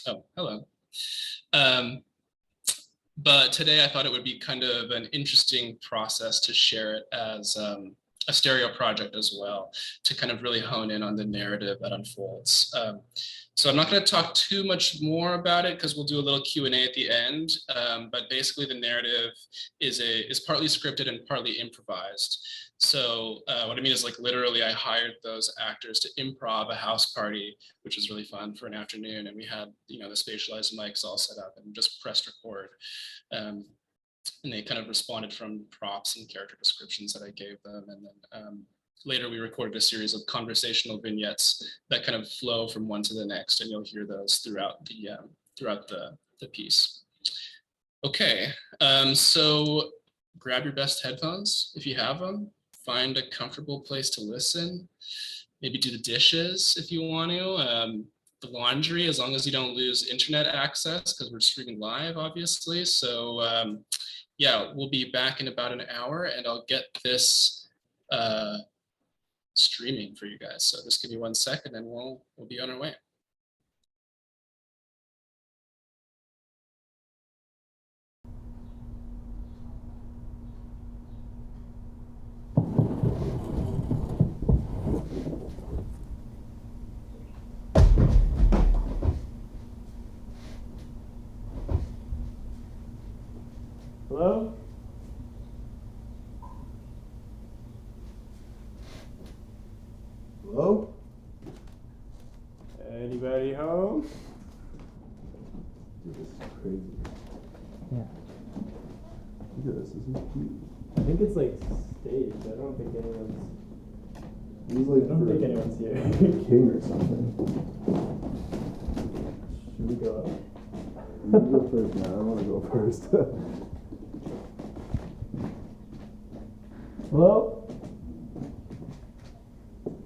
Oh, hello. Um, but today I thought it would be kind of an interesting process to share it as a stereo project as well, to kind of really hone in on the narrative that unfolds. So I'm not going to talk too much more about it because we'll do a little Q&A at the end. But basically, the narrative is partly scripted and partly improvised. So what I mean is, like, literally, I hired those actors to improv a house party, which was really fun, for an afternoon, and we had the spatialized mics all set up and just pressed record. Um, and they kind of responded from props and character descriptions that I gave them. And then later we recorded a series of conversational vignettes that kind of flow from one to the next, and you'll hear those throughout the piece. Okay, so grab your best headphones if you have them. Find a comfortable place to listen. Maybe do the dishes if you want to. The laundry, as long as you don't lose internet access, because we're streaming live, obviously. So yeah, we'll be back in about an hour, and I'll get this streaming for you guys. So just give me 1 second, and we'll be on our way. Hello? Hello? Anybody home? Dude, this is crazy. Yeah. Look at this is huge. I think it's like staged. I don't think anyone's. He's like I don't think anyone's here. king or something. Should we go up? You can go first, man. I don't want to go first. Hello?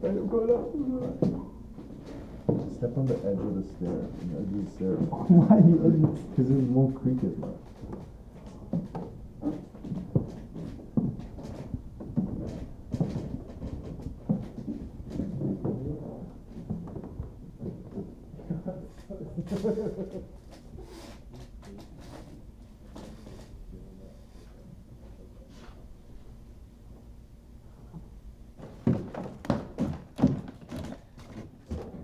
I'm going up. Step on the edge of the stair. On the edge of the stair. Why the edge? Because it won't creak as much.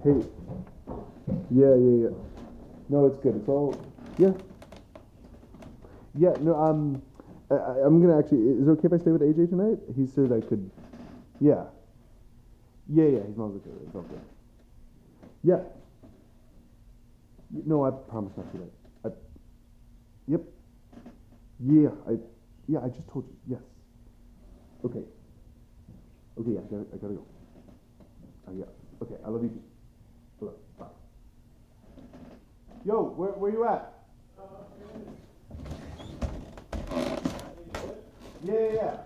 Hey. Yeah. No, it's good. It's all. Yeah. Yeah. No. I'm gonna actually. Is it okay if I stay with AJ tonight? He said I could. Yeah. Yeah. His mom's okay. It's all good. Yeah. No, I promise not to do that. Yep. Yeah. I just told you. Yes. Okay. Okay. Yeah. I gotta go. Yeah. Okay. I love you. Bye. Yo, where you at? Yeah.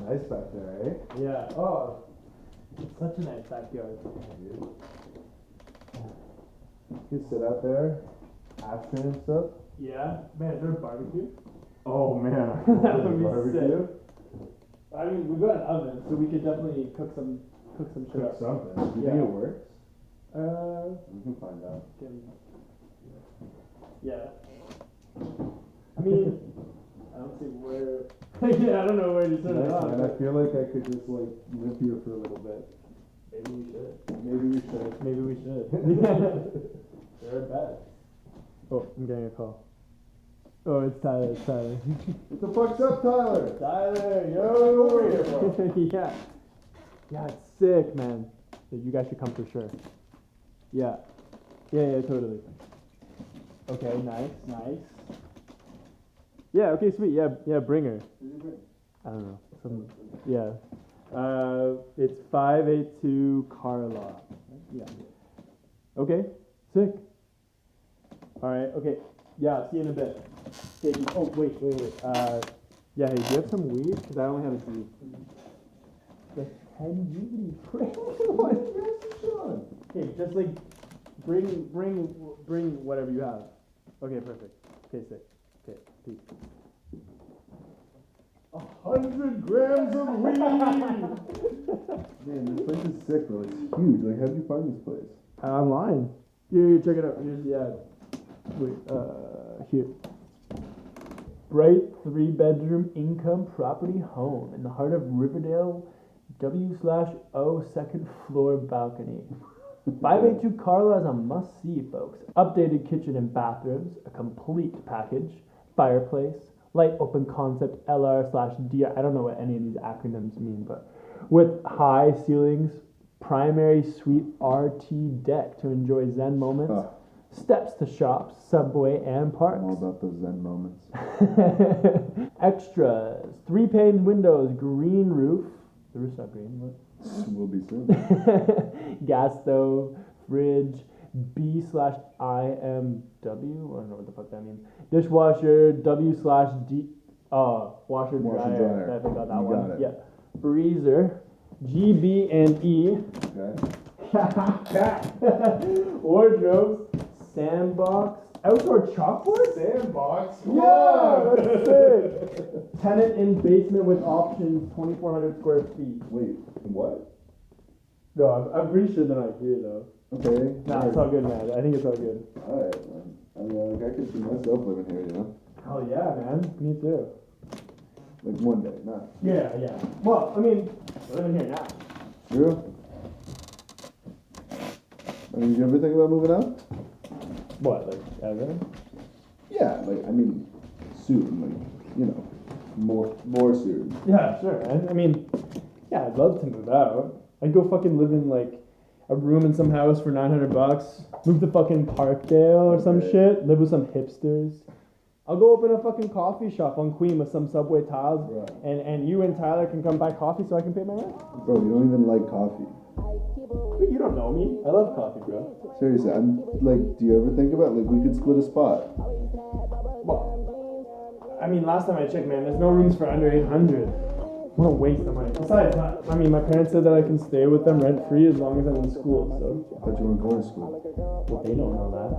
Nice back there, eh? Yeah. Oh, it's such a nice backyard. You can sit out there, ashtray and stuff. Yeah. Man, is there a barbecue? Oh man, That would be barbecue. I mean, we've got an oven, so we could definitely cook some shit Cook up. something. Do you Yeah. think it works? We We can find out. Yeah. I mean, I don't see where. Yeah, I don't know where to turn it Nice, on. man. I feel like I could just like live here for a little bit. Maybe we should. Maybe we should. They're bad. Oh, I'm getting a call. Oh, it's Tyler. What the fuck's up, Tyler? Tyler, yo! Over here, bro. Yeah, it's sick, man. So you guys should come for sure. Yeah, totally. Okay, nice. Yeah, okay, sweet. Yeah, bring her. I don't know. It's 582 Carla. Yeah. Okay, sick. All right. Okay. Yeah. See you in a bit. Hey, oh wait. Yeah. Hey, do you have some weed? Because I only have a D. The 10 G? What are you doing? Okay, just like bring whatever you have. Okay, perfect. Okay, sick. Okay, peace. 100 grams of weed! Man, this place is sick, bro. It's huge. Like, how'd you find this place? Online. Here, check it out. Here's the ad. Wait, here. Bright 3-bedroom income property home in the heart of Riverdale, W/O second floor balcony. 582 Carla is a must-see, folks. Updated kitchen and bathrooms, a complete package, fireplace, light open concept LR/DR. I don't know what any of these acronyms mean, but with high ceilings, primary suite RT deck to enjoy Zen moments, steps to shops, subway, and parks. I'm all about those Zen moments. Extras, 3-pane windows, green roof. The roof's not green, what? Will be soon. Gas stove, fridge, B/IMW. I don't know what the fuck that means. Dishwasher, W/D. Washer dryer. I forgot that You one. got it. Yeah. Freezer, GB and E. Okay. Wardrobes, sandbox, outdoor chalkboard. Sandbox? Yeah, that's it. Tenant in basement with options, 2,400 square feet. Wait, what? No, I'm pretty sure they're not here though. Okay. Nah, it's all good, man. I think it's all good. Alright, man. I mean, like, I could see myself living here, you know? Hell yeah, man. Me too. Like, one day, not. Yeah. Well, I mean, we're living here now. True? I mean, did you ever think about moving out? What, like, ever? Yeah, like, I mean, soon, like, you know, more soon. Yeah, sure, man. I mean, yeah, I'd love to move out. I'd go fucking live in, like, a room in some house for $900. Move to fucking Parkdale or some Okay. shit. Live with some hipsters. I'll go open a fucking coffee shop on Queen with some Subway tiles. Right. And you and Tyler can come buy coffee so I can pay my rent. Bro, you don't even like coffee. But you don't know me. I love coffee, bro. Seriously, I'm, like, do you ever think about, like, we could split a spot? Well, I mean, last time I checked, man, there's no rooms for under 800. What a waste of money. Besides, I mean, my parents said that I can stay with them rent free as long as I'm in school, so. I thought you weren't going to school. Well, they don't know that.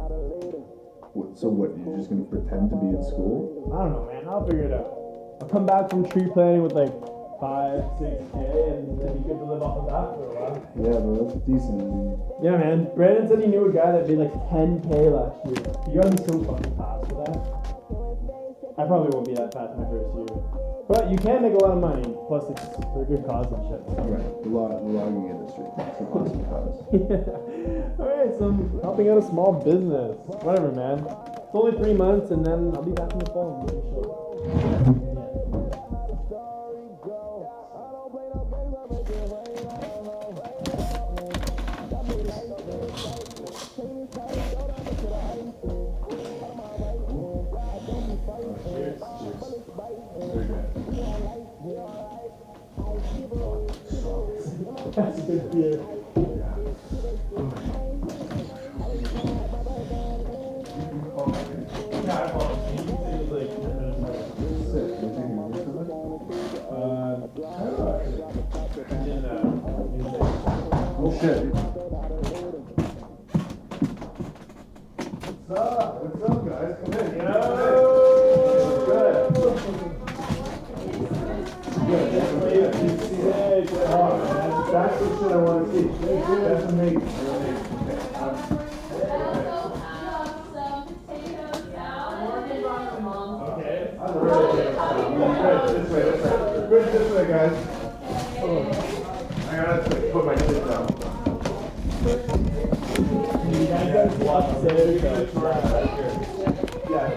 So what, you're just gonna pretend to be in school? I don't know, man. I'll figure it out. I'll come back from tree planting with like 5-6K and it'd be good to live off of that for a while. Yeah, bro, that's decent. I mean, Yeah, man. Brandon said he knew a guy that made like 10K last year. You gotta be so fucking fast for that. I probably won't be that fast my first year. But you can make a lot of money. Plus, it's for a good cause and shit. right, the logging industry. It's an awesome cause. Alright, so I'm helping out a small business. Whatever, man. It's only 3 months and then I'll be back in the fall. That's good beer. Oh shit. What's up, guys? Come in. That's the shit I want to see. That's amazing. This way, guys. I gotta put my shit down. You guys gotta see upstairs, Yeah.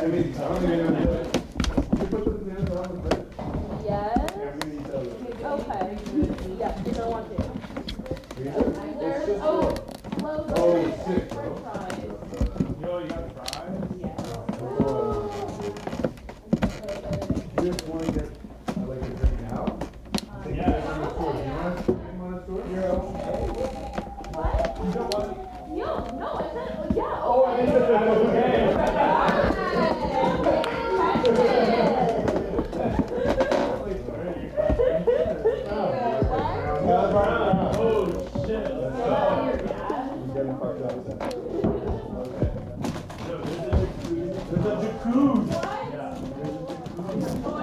I mean, I don't even know. You put the potatoes on the fridge? Yes. Yeah, we need each other. Okay. Yeah, you don't want to. It's just Oh, Oh, sick, bro. Yo, you got fries? You just want to get like a drink now? Yeah. You want a store? You're okay. What? You don't want No, I said, yeah. Oh, I think that's okay. Oh, shit. Let's go. I'm getting fucked up then. There's a jacuzzi. Yeah.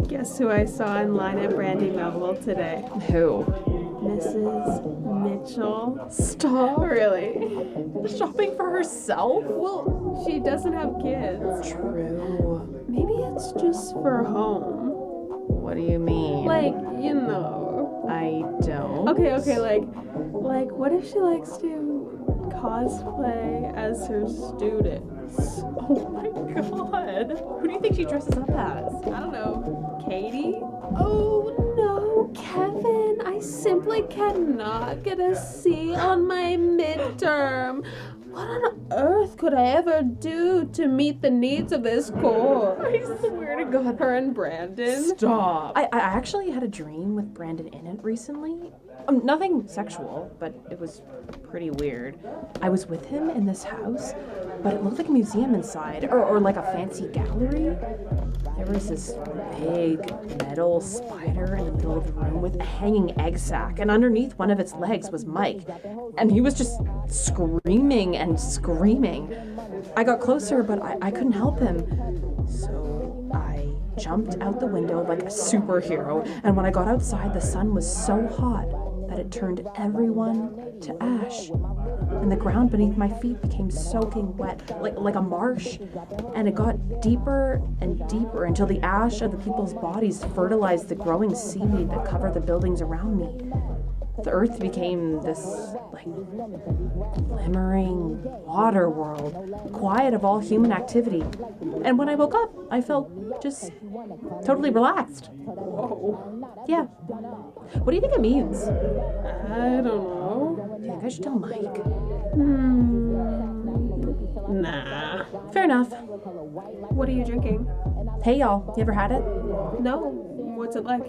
Guess who I saw in line at Brandy Melville today? Who? Mrs. Mitchell. Stop. Really? Shopping for herself? Well, she doesn't have kids. True. Maybe it's just for home. What do you mean? Like, you know. I don't. Okay, like what if she likes to cosplay as her students? Oh my god. Who do you think she dresses up as? I don't know. Katie? Oh no, Kevin, I simply cannot get a C on my midterm. What on earth could I ever do to meet the needs of this course? I swear to God. Her and Brandon. Stop. I actually had a dream with Brandon in it recently. Nothing sexual, but it was pretty weird. I was with him in this house, but it looked like a museum inside, or like a fancy gallery. There was this big metal spider in the middle of the room with a hanging egg sac, and underneath one of its legs was Mike. And he was just screaming and screaming. I got closer, but I couldn't help him. So I jumped out the window like a superhero, and when I got outside, the sun was so hot that it turned everyone to ash. And the ground beneath my feet became soaking wet, like a marsh. And it got deeper and deeper until the ash of the people's bodies fertilized the growing seaweed that covered the buildings around me. The earth became this, like, glimmering water world, quiet of all human activity. And when I woke up, I felt just totally relaxed. Whoa. Yeah. What do you think it means? I don't know. Do you think I should tell Mike? Nah. Fair enough. What are you drinking? Hey y'all, you ever had it? No. What's it like?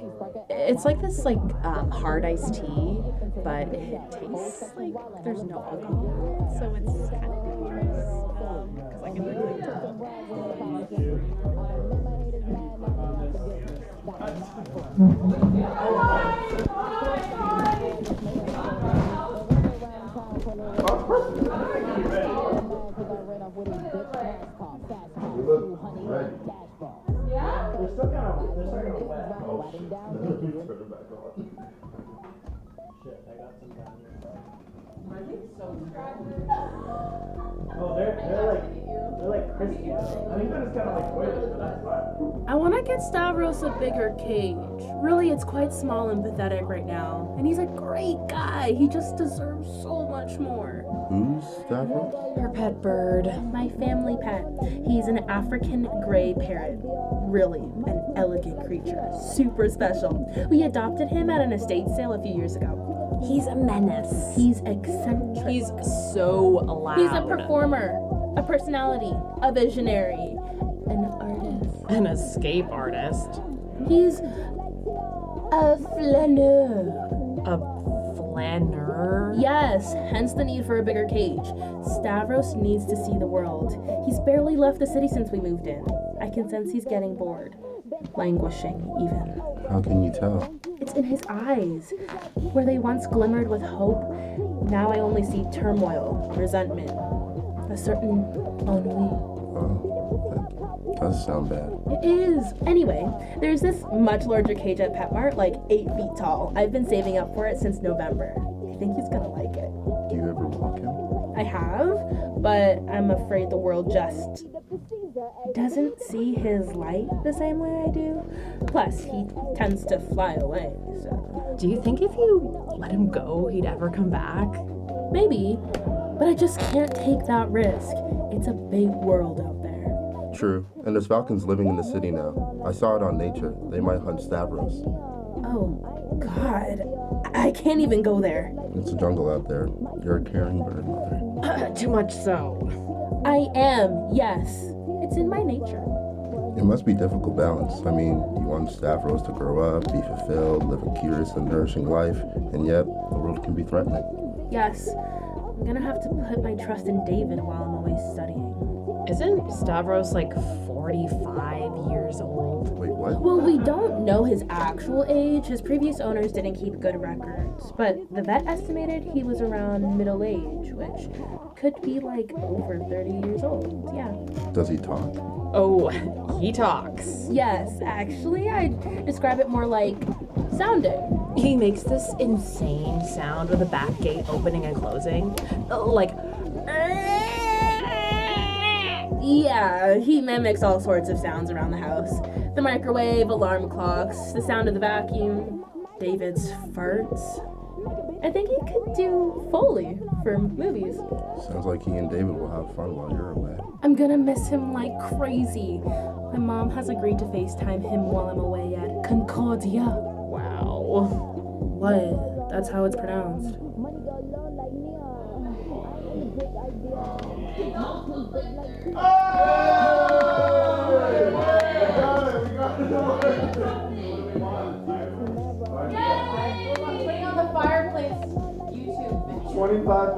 It's like this hard iced tea, but it tastes like there's no alcohol, so it's kind of dangerous. 'Cause I can really tell. I want to get Stavros a bigger cage. Really, it's quite small and pathetic right now. And he's a great guy. He just deserves so much more. Who's Stavros? Her pet bird. My family pet. He's an African gray parrot. Really, an elegant creature. Super special. We adopted him at an estate sale a few years ago. He's a menace. He's eccentric. He's so loud. He's a performer, a personality, a visionary, an artist. An escape artist. He's a flaneur. A flaneur. Yes, hence the need for a bigger cage. Stavros needs to see the world. He's barely left the city since we moved in. I can sense he's getting bored. Languishing, even. How can you tell? It's in his eyes. Where they once glimmered with hope, now I only see turmoil, resentment, a certain ennui. Oh, that does sound bad. It is. Anyway, there's this much larger cage at Pet Mart, like 8 feet tall. I've been saving up for it since November. I think he's gonna like it. Do you ever walk him? I have, but I'm afraid the world just doesn't see his light the same way I do. Plus, he tends to fly away, so. Do you think if you let him go, he'd ever come back? Maybe, but I just can't take that risk. It's a big world out there. True. And there's falcons living in the city now. I saw it on Nature. They might hunt Stavros. Oh, God. I can't even go there. It's a jungle out there. You're a caring bird, Mother. Too much so. I am, yes. It's in my nature. It must be difficult balance. I mean, you want Stavros to grow up, be fulfilled, live a curious and nourishing life, and yet the world can be threatening. Yes. I'm gonna have to put my trust in David while I'm away studying. Isn't Stavros like 45 years What? Well, we don't know his actual age. His previous owners didn't keep good records, but the vet estimated he was around middle age, which could be like over 30 years old. Yeah. Does he talk? Oh, he talks. Yes, actually, I'd describe it more like sounding. He makes this insane sound with the back gate opening and closing. Like, Yeah, he mimics all sorts of sounds around the house. The microwave, alarm clocks, the sound of the vacuum, David's farts. I think he could do Foley for movies. Sounds like he and David will have fun while you're away. I'm gonna miss him like crazy. My mom has agreed to FaceTime him while I'm away at Concordia. wow. What? That's how it's pronounced. Putting on the fireplace YouTube. 25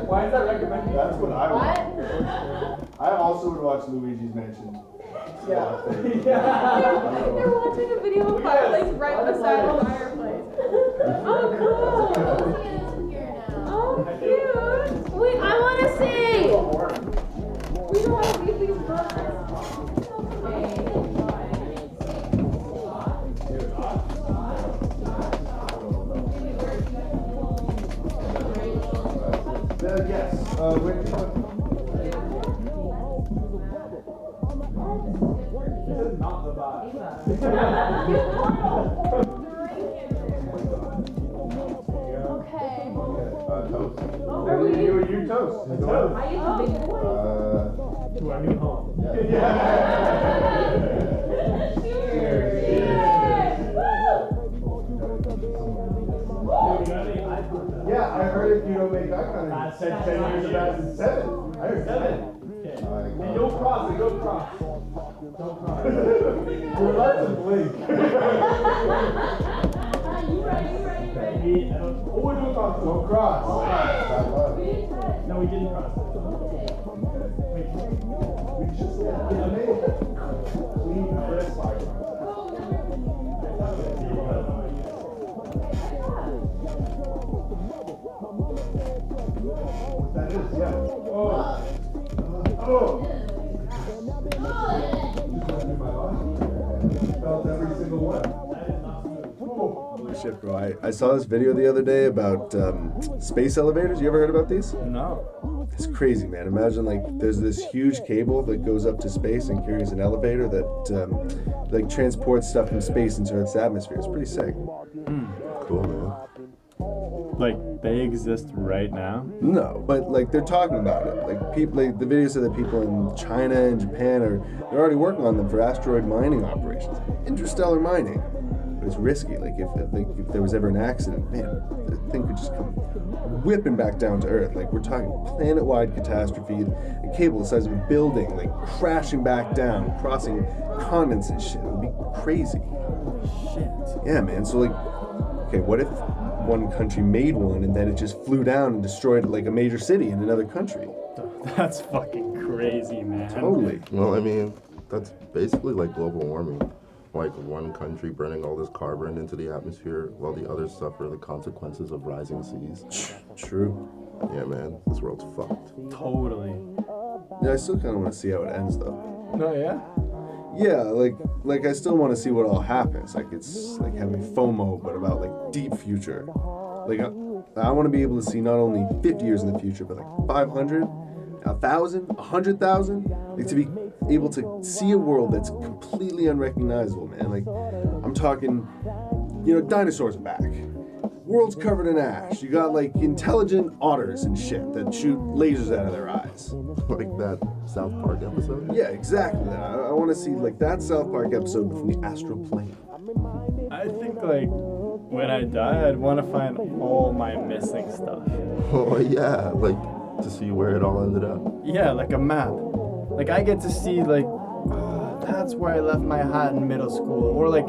Why is that recommended? That's what I would. I also would watch Luigi's Mansion. They're watching a video of a fireplace right beside the fireplace. Oh, cool. Oh, cute. Wait, I want to see. We don't want to leave these books. Yes. This is not the vibe. Okay. Toast. Are we? You toast. Toast. I used to be To our new home. Yeah, I heard if you don't make eye contact. I said 10 years ago, it's 7. I heard 7. Okay. And don't cross it, don't cross. Don't cross. You're allowed to blink. You right. Oh, we're doing cross. Don't cross. No, we didn't cross it. We just clean wrist eye That is, yeah. Felt every single one. Holy shit, bro. I saw this video the other day about space elevators. You ever heard about these? No. It's crazy, man. Imagine like there's this huge cable that goes up to space and carries an elevator that like transports stuff from space into Earth's atmosphere. It's pretty sick. Cool, man. Like, they exist right now? No, but like they're talking about it. Like people, like the video said that people in China and Japan they're already working on them for asteroid mining operations, interstellar mining. But it's risky. Like if there was ever an accident, man, the thing could just come whipping back down to Earth. Like we're talking planet-wide catastrophe. A cable the size of a building, like crashing back down, crossing continents and shit. It would be crazy. Shit. Yeah, man. So like, okay, what if one country made one and then it just flew down and destroyed like a major city in another country? That's fucking crazy, man. Totally. Well, I mean, that's basically like global warming. Like one country burning all this carbon into the atmosphere while the others suffer the consequences of rising seas. True. Yeah, man, this world's fucked. Totally. Yeah, I still kind of want to see how it ends though. No, yeah? Yeah, like I still want to see what all happens. Like it's like having FOMO, but about like deep future. Like I want to be able to see not only 50 years in the future, but like 500, 1,000, 100,000. Like to be able to see a world that's completely unrecognizable, man. Like I'm talking, dinosaurs are back. World's covered in ash. You got like intelligent otters and shit that shoot lasers out of their eyes. Like that South Park episode? Yeah, exactly. I want to see like that South Park episode from the astral plane. I think, like, when I die, I'd want to find all my missing stuff. Oh, yeah, like to see where it all ended up. Yeah, like a map. Like, I get to see, like, that's where I left my hat in middle school. Or, like,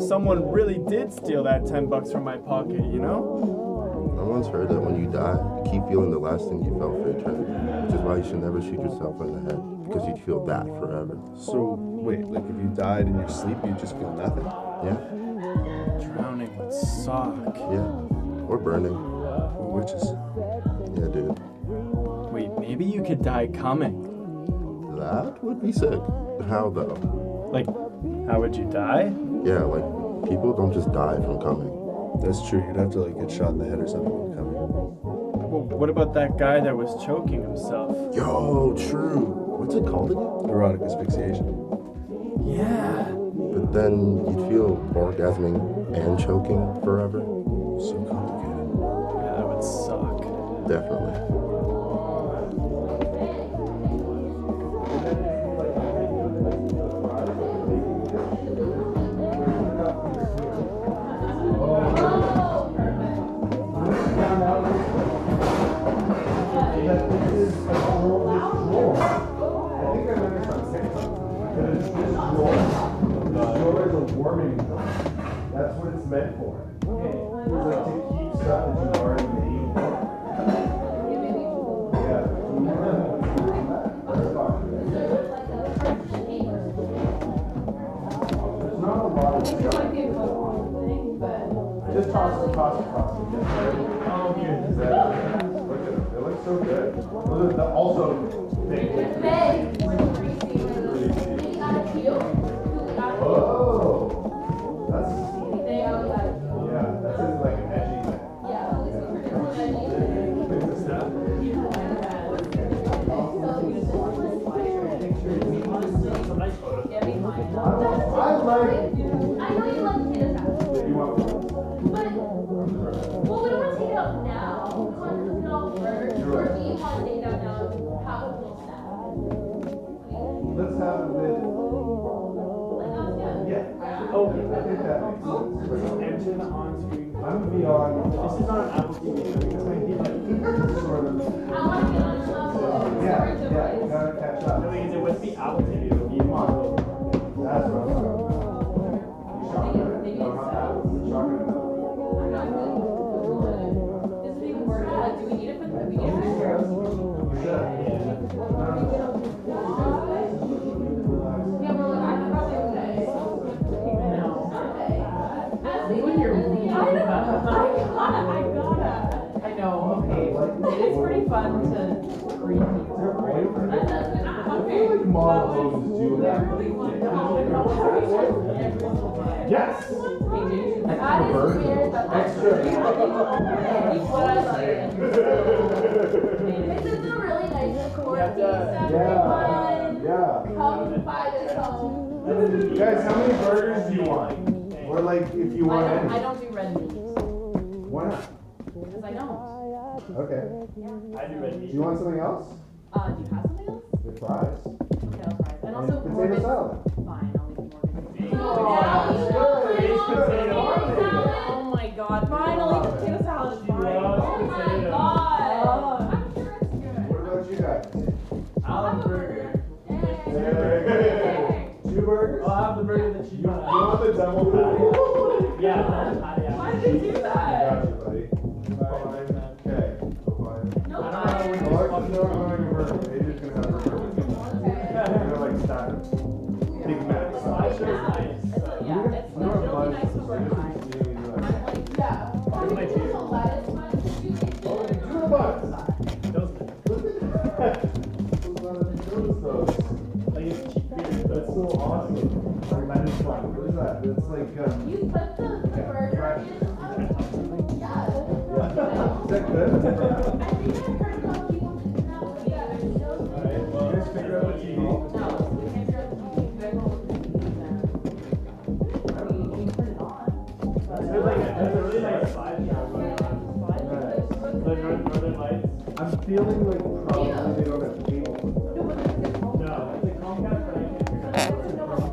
someone really did steal that $10 from my pocket, you know? I once heard that when you die, you keep feeling the last thing you felt for eternity, which is why you should never shoot yourself in the head. because you'd feel that forever. So wait, like if you died in your sleep, you just feel nothing? Yeah, Drowning would suck. yeah. Or burning. Witches. Yeah, dude. Wait, maybe you could die coming. That would be sick. How though? Like, how would you die? Yeah, like people don't just die from coming. That's true. You'd have to like get shot in the head or something to come Well, what about that guy that was choking himself? Yo, true. What's it called again? Erotic asphyxiation. Yeah. But then you'd feel orgasming and choking forever. So complicated. Yeah, that would suck. Definitely. That's what it's meant for. It's like to keep stuff that you've already made. There's not a lot of stuff. I just tossed it. Oh, yeah. Look at them. They look so good. Those are also big. Oh, that's yeah. That's like an edgy thing. I like. I know you like potatoes out. You want But, well, we don't want to take it out now. We want to cook it all first. You're right. Or do you want to take it out now and have a little snack? Let's have it with. Like us, yeah. Yeah. Okay. I think that makes sense. Enter the on-screen. I'm gonna be on. This is not an Apple TV. It's going to be like. Sort of. I want to get on the level. Yeah. You gotta catch up. No, because it wouldn't be Apple TV. It would be Marvel. That's what I'm talking about. You shocking, right? No, not that. You're shocking enough. Is it even working? Like, do we need it for the, we need it for the Yeah, we're like, I could probably say. I know, okay. It is pretty fun to read I feel like model poses do that. Yes! That is weird, but that's what I like. This is a really nice quirky one. Yeah. Come by this home. Guys, how many burgers do you want? Or like, if you want I any. don't do red meat, Why not? because I don't. Okay. I do red Do meat. you want something else? Do you have something else? The fries. Okay, I'll try it. And also, Potato Morgan. salad. Fine, I'll eat Morgan. Oh, Oh my god, fine, I'll eat potato salad. It's fine. Oh my god. I'm sure it's good. What about you guys? Alan Burger. Two burgers? I'll have the burger that you You want the double patty? Yeah, that's patty. Why did they do that? Got you, buddy. Fine. Okay. Fine. No, I fine. don't know Alexis is not going to burger. Adrian's going to have a burger. They're like stacked. Big Mac My size. shirt's nice. Yeah, it's really nice to work on. Yeah. Where's my cheese? The lettuce one, you can do it. Like it's cheap beer, but That's so awesome. Lettuce one. What is that? It's like, You put the burger in. Yeah. is that good? I think I've heard about people that know. Yeah, there's no. Alright, well, you guys figure out what you need. No, we can't figure out the TV. There's no we turn it on. there's a really nice vibe here. The Northern Lights. I'm feeling like probably they don't have cable. No, it's a Comcast, but I can't figure it out.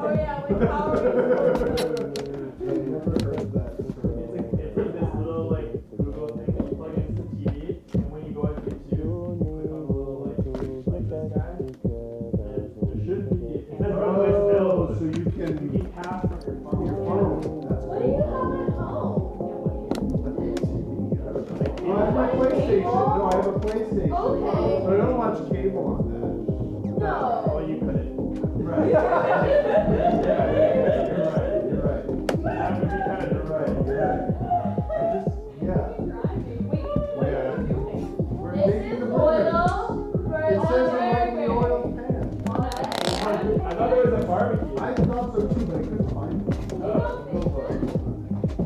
Oh yeah, we probably. I've never heard of that. It's like this little like Google thing that you plug into the TV, and when you go on YouTube, you click on the little like this guy, and there should be. It says Runway Oh, Still. so you You can. can cast from your phone. What do you have at home? My PlayStation. thought there was a barbecue. I thought so too, but I couldn't find it.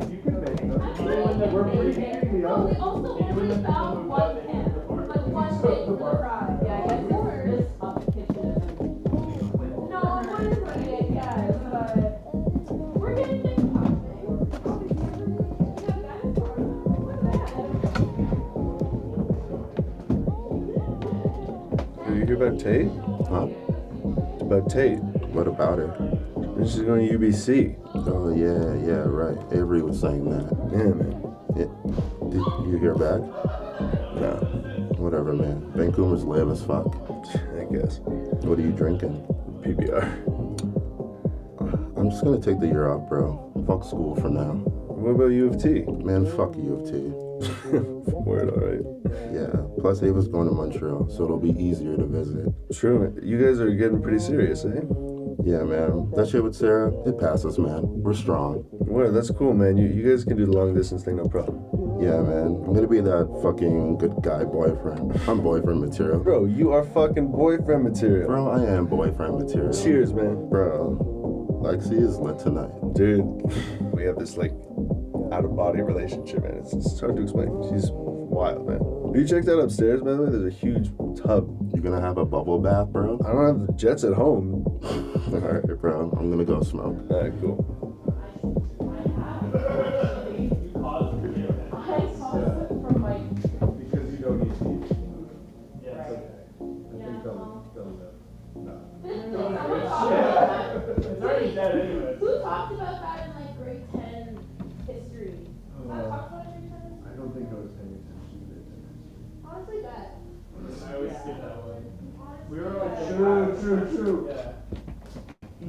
You could make them. We're preheating the Well, we oven. also only found one pan, like one big for the fry. Yeah, I guess it's this up the kitchen. No, one is like it, yeah, but we're getting things popping. Yeah, dinosaurs. Look at that. Did you hear about Tate? Huh? About Tate. What about her? And she's going to UBC. Oh, yeah, right. Avery was saying that. Yeah, man. Yeah. Did you hear back? No, Whatever, man. Vancouver's live as fuck. I guess. What are you drinking? PBR. I'm just gonna take the year off, bro. Fuck school for now. What about U of T? Man, fuck U of T. Word, alright. Yeah. Plus, Ava's going to Montreal, so it'll be easier to visit. True. You guys are getting pretty serious, eh? Yeah, man. That shit with Sarah, it passes, man. We're strong. Well, that's cool, man. You guys can do the long distance thing, no problem. Yeah, man. I'm gonna be that fucking good guy boyfriend. I'm boyfriend material. Bro, you are fucking boyfriend material. Bro, I am boyfriend material. Cheers, man. Bro, Lexi is lit tonight. Dude, we have this, like, out-of-body relationship, man. It's hard to explain. She's wild, man. You checked that upstairs, by the way? There's a huge tub. You gonna have a bubble bath, bro? I don't have the jets at home. Alright, bro. I'm gonna go smoke. Alright, cool. From like, Because you don't eat meat. Yeah, it's okay. I think they'll live. No. It's already dead anyway. who talked about that in like grade 10 history? Was that talked about in grade 10 history? I don't think I was paying attention to it. Honestly, bet. I always skip that one. We were Honestly, like, bet. True. Yeah.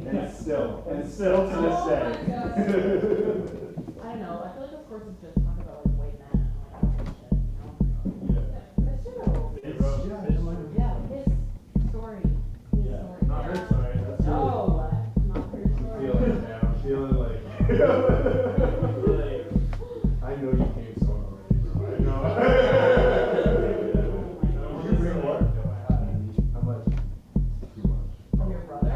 And still to this day. Oh my God. I know, I feel like of course it's just talking about like white men and like That's true. Hey, bro. yeah, his story. His Yeah. story. Not her story. That's No, yours. not her story. Feeling it now. I'm feeling like. I know you came so already, bro. I know. You bring what? How much? Too much. From your brother?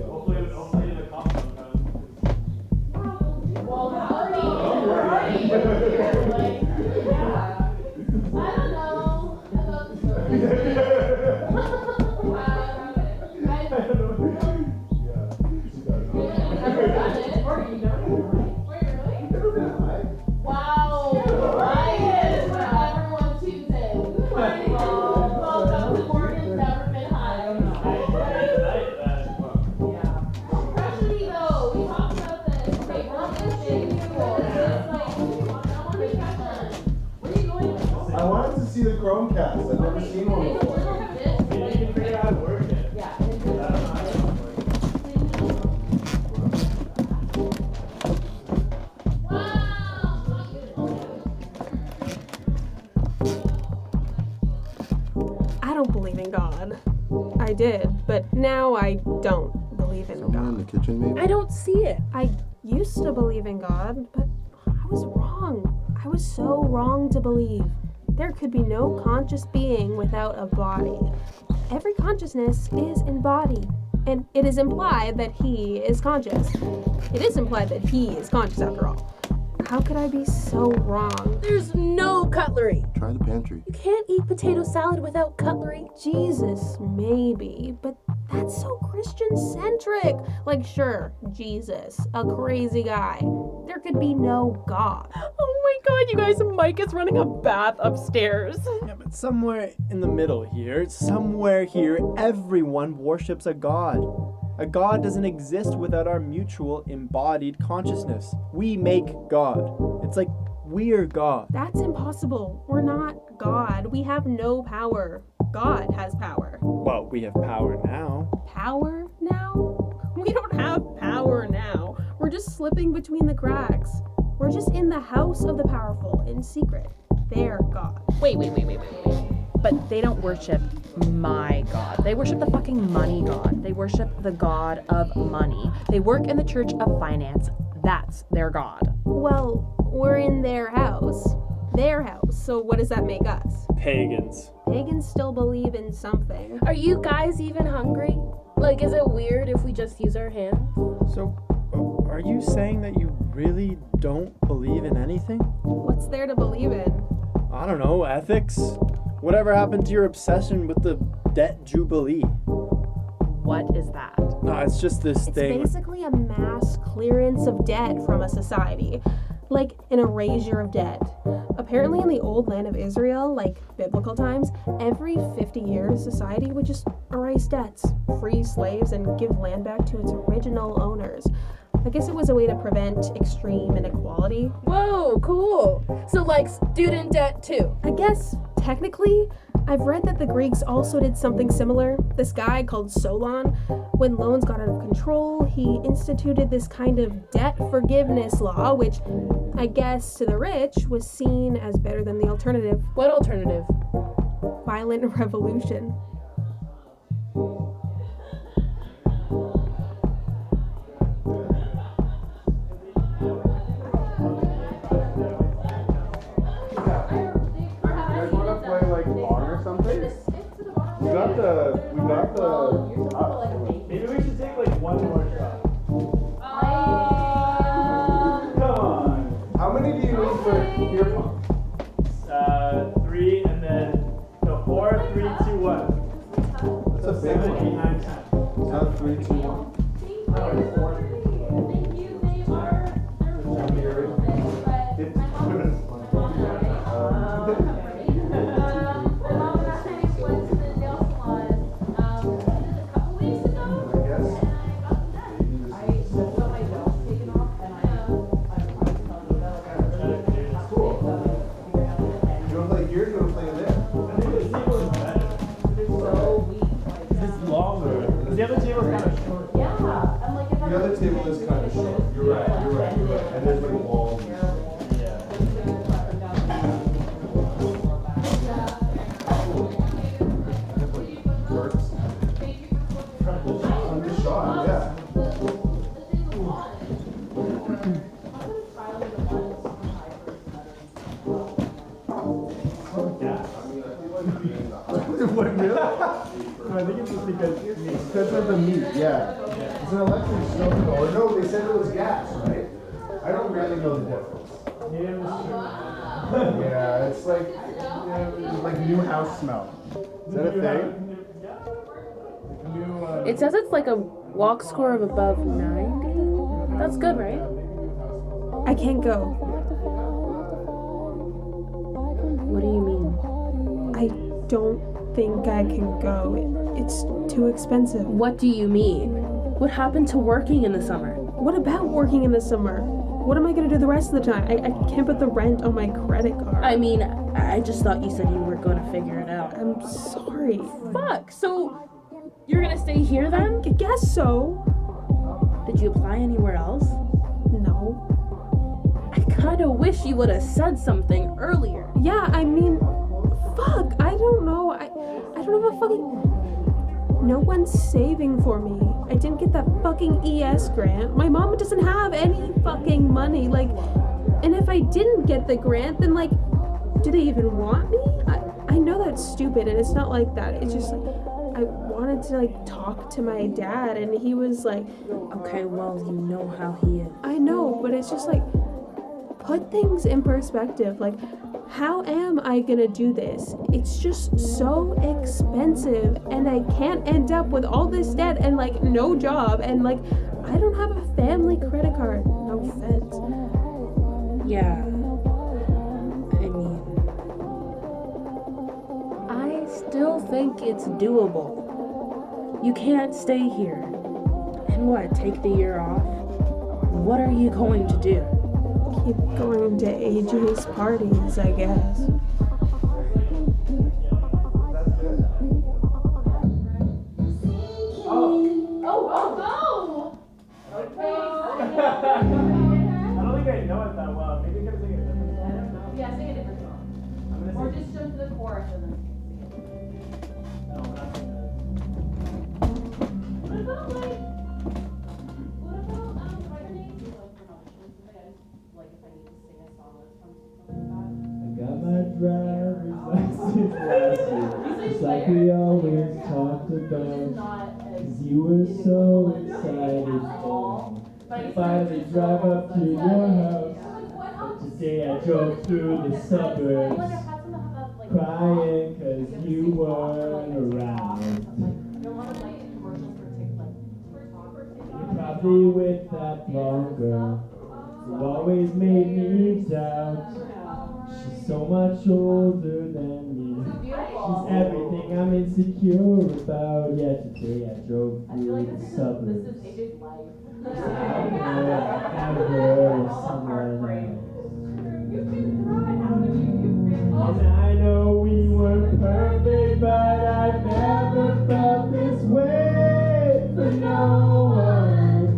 Hopefully the cops don't come. Well, already, like, yeah. I don't know about the story. Never done it. Or you don't even like. Wait, really? Wow. Ryan, everyone Tuesday. Good morning. Welcome to Morgan's Never Been High. Yeah. Pressure me though. We talked about this. Okay, we're not gonna shake you. It's like, I don't want to be pressured. Where are you going? I wanted to see the Chromecast. I've never seen one before. This, You can figure out how to work it. yeah. I don't know how to work I don't believe in God. I did, but now I don't believe in Someone in the God. kitchen, maybe? I don't see it. I used to believe in God, but I was wrong. I was so wrong to believe. There could be no conscious being without a body. Every consciousness is embodied, and it is implied that he is conscious. It is implied that he is conscious after all. How could I be so wrong? There's no cutlery. Try the pantry. You can't eat potato salad without cutlery. Jesus, maybe, but that's so Christian-centric. Like, sure, Jesus, a crazy guy. There could be no God. Oh my god, you guys, Mike is running a bath upstairs. Yeah, but somewhere in the middle here, everyone worships a god. A god doesn't exist without our mutual embodied consciousness. We make God. It's like we're God. That's impossible. We're not God. We have no power. God has power. Well, we have power now. Power now? We don't have power now. We're just slipping between the cracks. We're just in the house of the powerful in secret. They're God. Wait. But they don't worship my God. They worship the fucking money God. They worship the God of money. They work in the church of finance. That's their God. Well, we're in their house. Their house. So what does that make us? Pagans. Pagans still believe in something. Are you guys even hungry? Like, is it weird if we just use our hands? So, are you saying that you really don't believe in anything? What's there to believe in? I don't know, ethics? Whatever happened to your obsession with the debt jubilee? What is that? No, it's just this It's thing. basically a mass clearance of debt from a society. Like an erasure of debt. Apparently in the old land of Israel, like biblical times, every 50 years society would just erase debts, free slaves, and give land back to its original owners. I guess it was a way to prevent extreme inequality. Whoa, cool. So, like, student debt too. I guess, technically, I've read that the Greeks also did something similar. This guy called Solon, when loans got out of control, he instituted this kind of debt forgiveness law, which I guess to the rich was seen as better than the alternative, What alternative? violent revolution. Maybe we should take like one more shot. Come on. How many do you need for beer pong? 3 and then 4, 3, 2, 1. That's a big 7, 8, one. 9, 10. It's not 3, 2, 1. It's longer. The other table's kind of short. The other table is kind of short. You're right. And there's like walls. On the shot, yeah. What, really? I think it's just because Because of the meat, yeah. It's an electric stove. Or no, they said it was gas, right? I don't really know the difference. Yeah, it's like new house smell. Is that a thing? It says it's like a walk score of above 90. That's good, right? I can't go. What do you mean? I don't think I can go. It's too expensive. What do you mean? What happened to working in the summer? What about working in the summer? What am I gonna do the rest of the time? I can't put the rent on my credit card. I mean, I just thought you said you were going to figure it out. I'm sorry. Fuck, so you're gonna stay here then? I guess so. Did you apply anywhere else? No. I kinda wish you would have said something earlier. Yeah, I mean, fuck, I don't know. I don't have a fucking... No one's saving for me. I didn't get that fucking ES grant. My mom doesn't have any fucking money. Like, and if I didn't get the grant, then like, do they even want me? I know that's stupid and it's not like that. It's just like, I wanted to like talk to my dad and he was like, Okay, well, you know how he is. I know, but it's just like, put things in perspective. Like, how am I gonna do this? It's just so expensive and I can't end up with all this debt and like no job and like I don't have a family credit card. No offense. Yeah. I mean, I still think it's doable. You can't stay here. And what, take the year off? What are you going to do? Keep going to AJ's parties, I guess. I don't think I know it that well. Maybe you gotta sing it different. Yeah, sing a different song. I'm gonna Or sing. just jump to the chorus and then sing. No, we're not singing it. What about like, writing? Like for an audition, something I just, like if I need to sing a song that's from something like that. I got my about. not as 'Cause you were so excited to finally drive up to your house. But today I drove through the suburbs, crying 'cause you weren't around. You're probably with that blonde girl who always made me doubt. She's so much older than me. She's everything I'm insecure about. Yeah, today I drove through the suburbs. And I know we weren't perfect, but I've never felt this way for no one.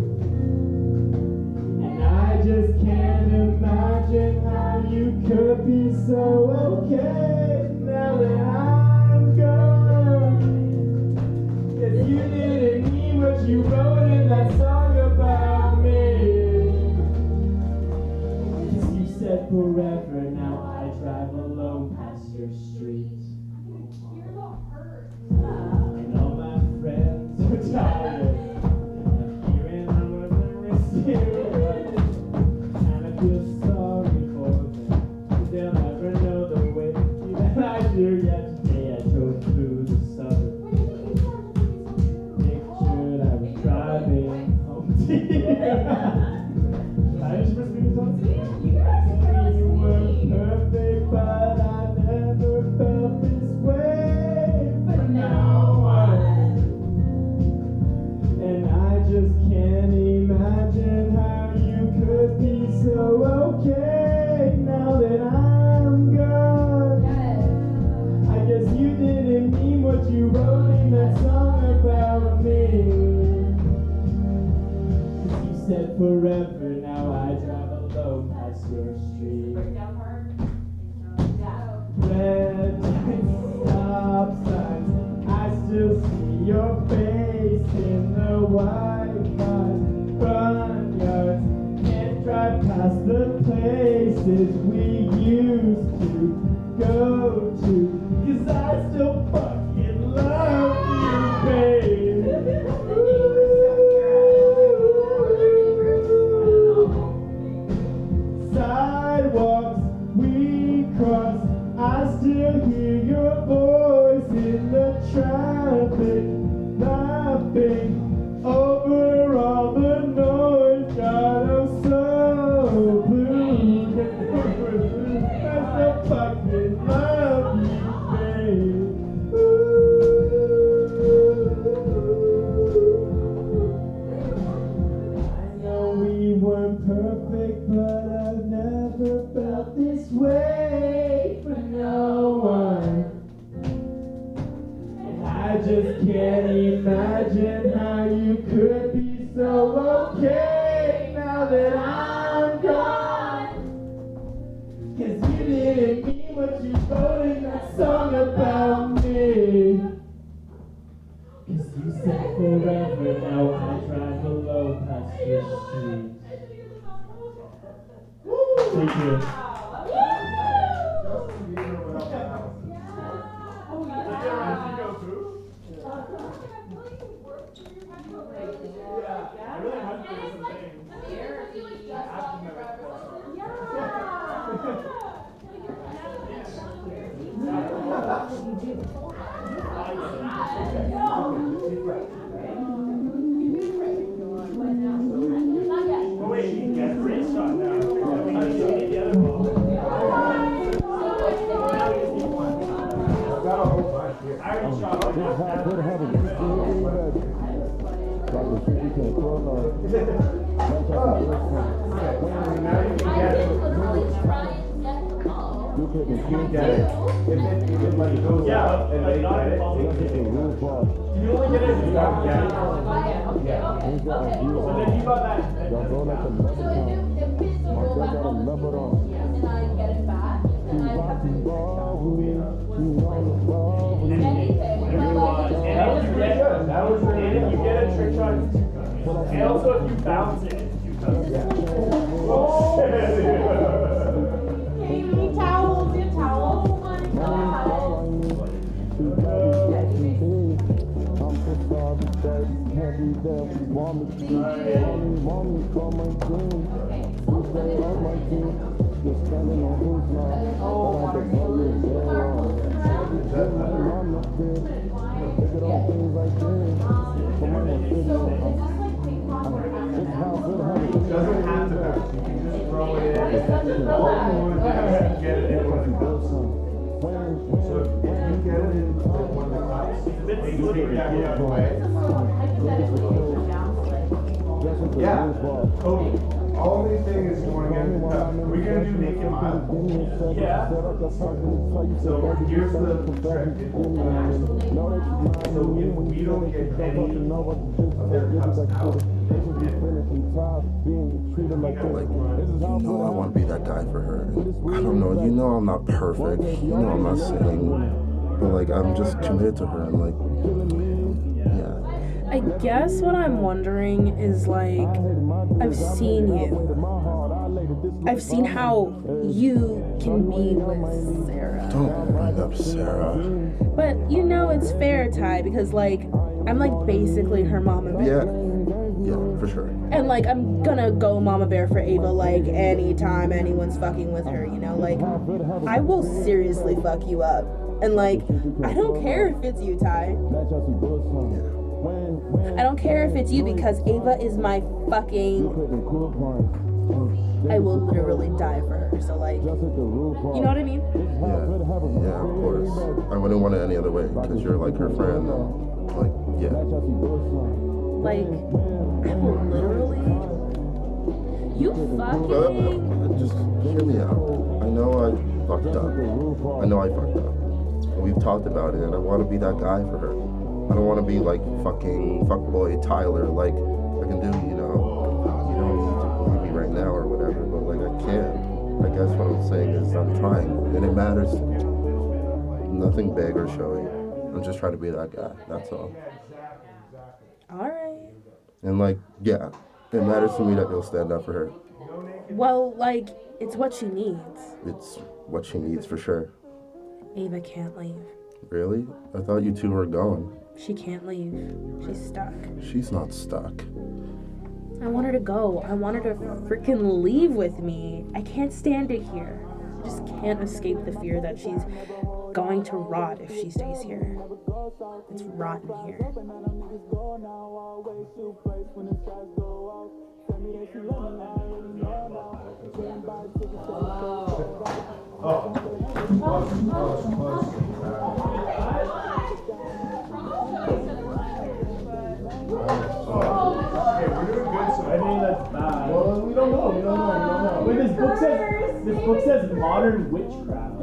And I just can't imagine how you could be so okay now that I'm gone. 'Cause you didn't mean what you wrote in that song about me. 'Cause you said forever, now I drive alone past your street. And all my friends are tired of hearing I wasn't listening. And I feel sorry for them, 'cause they'll never know the way that I do. Yet today I drove through the suburbs. Pictured I was driving home to you. Are you supposed to be talking? You weren't perfect, but I never felt this way for no one. And I just can't imagine how you could be so okay now that I'm gone. I guess you didn't mean what you wrote in that song about me. 'Cause you said forever, now I drive alone past your street. Red stop signs, I still see your face in the white cars, front yards. Can't drive past the places we used to go to, 'cause I still fucking love you, babe. Sidewalks we cross, I still hear your voice in the traffic, laughing over all the noise. God, I'm so blue. I still fucking love you, babe. I know we weren't perfect, but I've never felt this way for no one. And I just can't imagine how you could be so okay now that I'm gone. 'Cause you didn't mean what you wrote in that song about me. 'Cause you said forever, now I drive alone past your street. Thank you. And also, if you bounce it, you bounce it. Hey, you need towels, you have towels. Yeah, totally. All these things you want to get into tough. We're gonna do naked mile. Yeah. So here's the trick. So if we don't get any of their cups out, Like, you know I want to be that guy for her. I don't know, you know I'm not perfect. You know I'm not saying, but like I'm just committed to her and like, yeah. I guess what I'm wondering is like, I've seen you. I've seen how you can be with Sarah. Don't bring up Sarah. But you know it's fair, Ty, because like, I'm like basically her mama bear. Yeah, for sure. And like, I'm gonna go mama bear for Ava like anytime anyone's fucking with her, you know? Like, I will seriously fuck you up. And like, I don't care if it's you, Ty. I don't care if it's you because Ava is my fucking... I will literally die for her, so like... You know what I mean? Yeah, of course. I wouldn't want it any other way because you're like her friend. Like, yeah. Like, I will literally... You fucking... Just hear me out. I know I fucked up. I know I fucked up. And we've talked about it and I want to be that guy for her. I don't want to be like fucking fuckboy Tyler, like I can do, you know, you don't need to believe me right now or whatever, but like I can. I guess what I'm saying is I'm trying, and it matters to me. Nothing big or showy. I'm just trying to be that guy, that's all. Alright. And like, yeah, it matters to me that you'll stand up for her. Well, like, it's what she needs. It's what she needs for sure. Ava can't leave. Really? I thought you two were going. She can't leave. She's stuck. She's not stuck. I want her to go. I want her to freaking leave with me. I can't stand it here. I just can't escape the fear that she's going to rot if she stays here. It's rotten here. Well, we don't know. Wait, this book says modern witchcraft.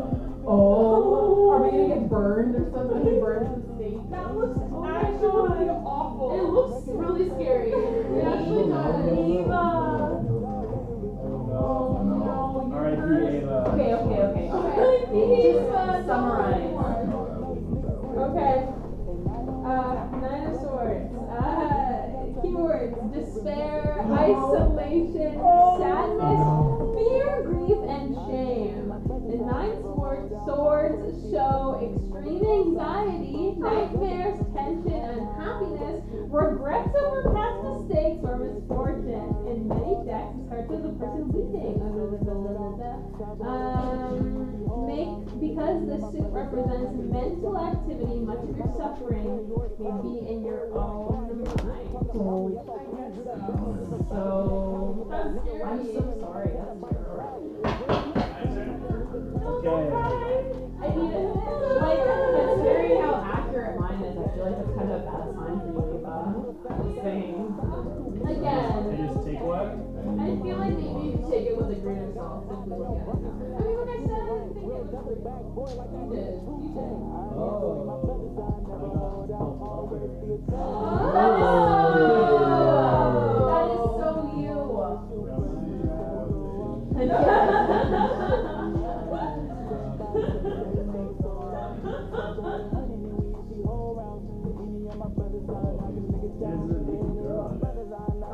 Oh, are we gonna get burned or something? Burned to the stake? That looks actually awful. It looks really scary. It actually does. Eva. Oh no. Alright, Ava. Okay. Just summarize. Okay. Nine of Swords. Keywords: despair, isolation, sadness, fear, grief, and shame. The Nine Swords show extreme anxiety, nightmares, tension, unhappiness, regrets over past mistakes or misfortune. In many decks, cards of the person weeping. Because this suit represents mental activity, much of your suffering may be in your own mind. So I'm so sorry. That's Okay. I mean, like, considering how accurate mine is, I feel like that's kind of a bad sign for you, Eva. Just saying. Again. And just take what? I feel like maybe you should take it with a grain of salt if we look at it now. I mean, when I said I didn't think it was real. You did. That is so you.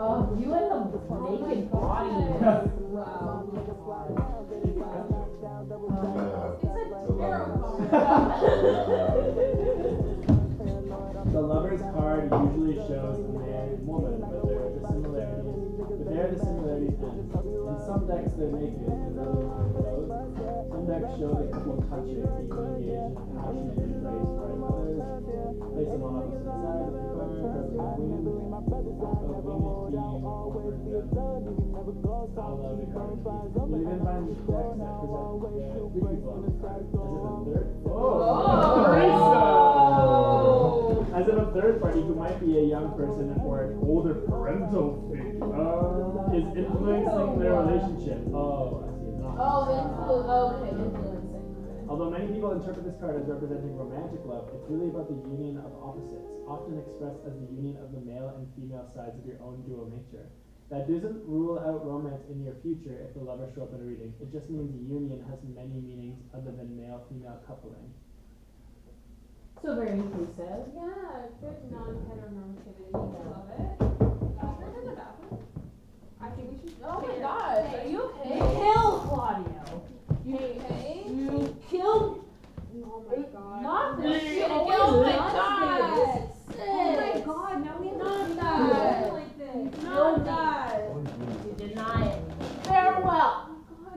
Oh, you and the naked body. Wow. It's a terrible. The Lover's card usually shows man and woman, but there are the similarities. But there are the similarities end. In some decks they're naked and really clothed. Some decks show the couple touching, deeply engaged in a passionate embrace, while others place them on opposite sides of the card, present a winged being over them. How low the card is. You even find decks that present three people on the card, as if a third party who might be a young person or an older parental figure is influencing their relationship. Oh, I see. Okay, influencing. Although many people interpret this card as representing romantic love, it's really about the union of opposites, often expressed as the union of the male and female sides of your own dual nature. That doesn't rule out romance in your future if the lovers show up in a reading. It just means union has many meanings other than male-female coupling. So very inclusive. Yeah, good non-heteronormativity. Love it. Bathroom in the bathroom. I think we should. Oh my gosh, are you okay? You killed Claudio. You killed. Oh my god. Not this. You Oh killed my my God. god. Oh my god, now we have Not to that. like this. Not that. You deny it. Farewell.